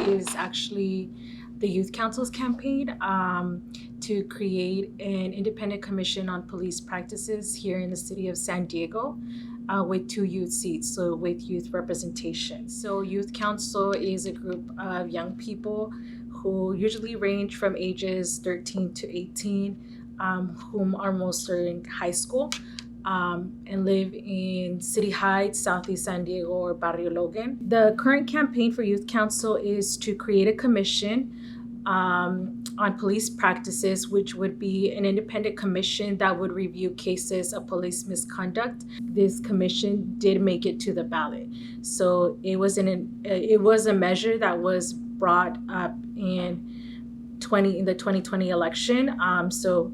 is actually the Youth Council's campaign to create an independent commission on police practices here in the city of San Diego with 2 youth seats, so with youth representation. So Youth Council is a group of young people who usually range from ages 13 to 18, whom are mostly in high school. And live in City Heights, Southeast San Diego, or Barrio Logan. The current campaign for Youth Council is to create a commission on police practices, which would be an independent commission that would review cases of police misconduct. This commission did make it to the ballot. So it was a measure that was brought up in the 2020 election. So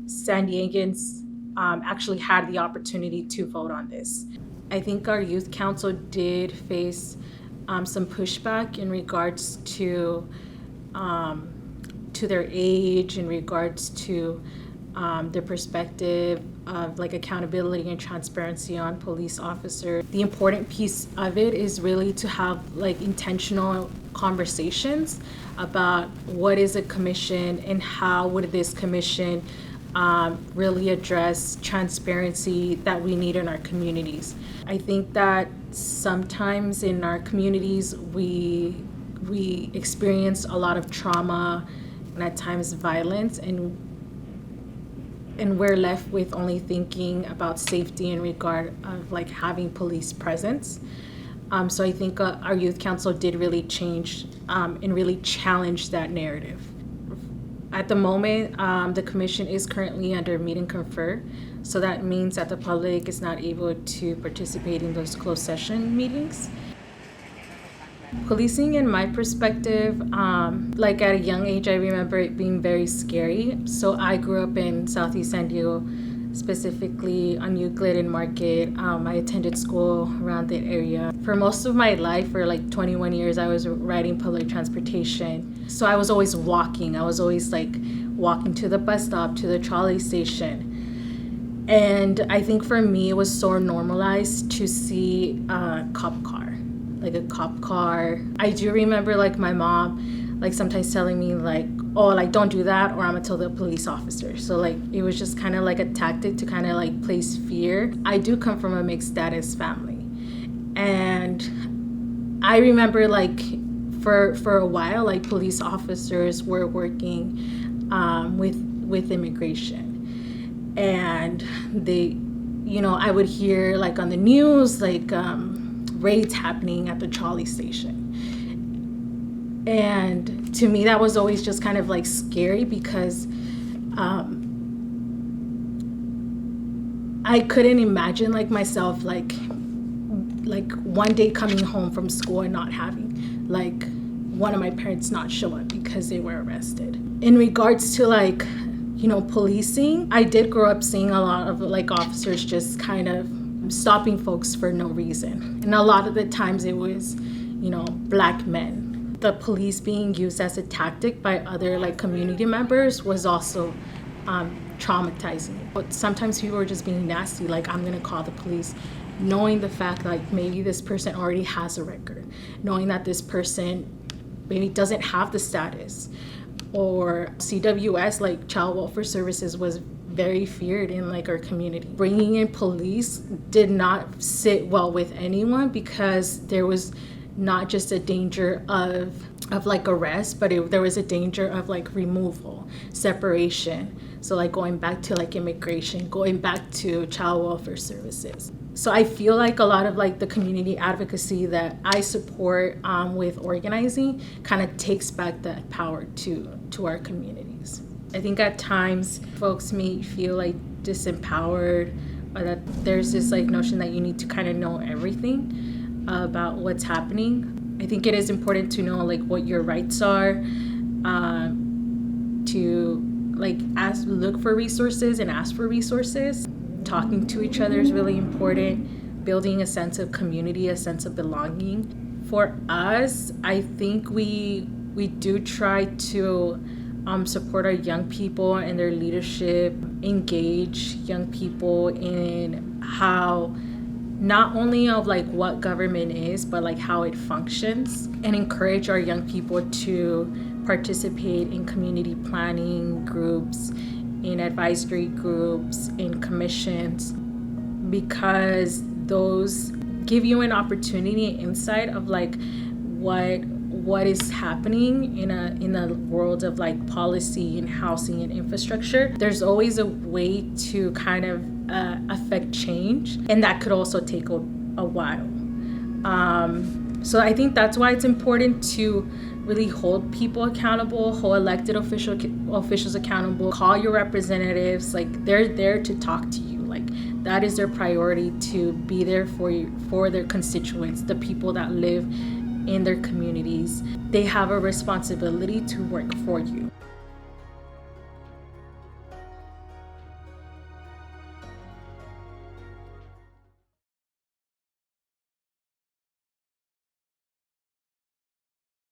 San Diegans actually had the opportunity to vote on this. I think our youth council did face some pushback in regards to their age, in regards to their perspective of like accountability and transparency on police officers. The important piece of it is really to have like intentional conversations about what is a commission and how would this commission really address transparency that we need in our communities. I think that sometimes in our communities we experience a lot of trauma and at times violence, and we're left with only thinking about safety in regard of like having police presence. So I think our youth council did really change and really challenge that narrative. At the moment, the commission is currently under meet and confer. So that means that the public is not able to participate in those closed session meetings. Policing, in my perspective, like at a young age, I remember it being very scary. So I grew up in Southeast San Diego, specifically on Euclid and Market. I attended school around that area. For most of my life, for like 21 years, I was riding public transportation. So I was always walking. I was always like walking to the bus stop, to the trolley station. And I think for me, it was so normalized to see a cop car, like a cop car. I do remember like my mom, like sometimes telling me like, oh, like don't do that or I'm gonna tell the police officer. So like it was just kind of like a tactic to kind of like place fear. I do come from a mixed status family, and I remember like for a while like police officers were working with immigration, and they, you know, I would hear like on the news like raids happening at the trolley station. And to me, that was always just kind of like scary because I couldn't imagine like myself like one day coming home from school and not having like one of my parents not show up because they were arrested. In regards to like, you know, policing, I did grow up seeing a lot of like officers just kind of stopping folks for no reason. And a lot of the times it was, you know, Black men. The police being used as a tactic by other like community members was also traumatizing. But sometimes people were just being nasty, like I'm gonna call the police, knowing the fact like maybe this person already has a record, knowing that this person maybe doesn't have the status, or CWS, like Child Welfare Services, was very feared in like our community. Bringing in police did not sit well with anyone because there was not just a danger of like arrest, but there was a danger of like removal, separation. So like going back to like immigration, going back to Child Welfare Services. So I feel like a lot of like the community advocacy that I support with organizing kind of takes back that power to our communities. I think at times folks may feel like disempowered, or that there's this like notion that you need to kind of know everything about what's happening. I think it is important to know like what your rights are, to like look for resources and ask for resources. Talking to each other is really important. Building a sense of community, a sense of belonging. For us, I think we do try to support our young people and their leadership, engage young people in how not only of like what government is, but like how it functions, and encourage our young people to participate in community planning groups, in advisory groups, in commissions, because those give you an opportunity and insight of like what is happening in a world of like policy and housing and infrastructure. There's always a way to kind of affect change, and that could also take a while. So I think that's why it's important to really hold people accountable, hold elected officials accountable, call your representatives. Like, they're there to talk to you. Like, that is their priority, to be there for you, for their constituents, the people that live in their communities. They have a responsibility to work for you.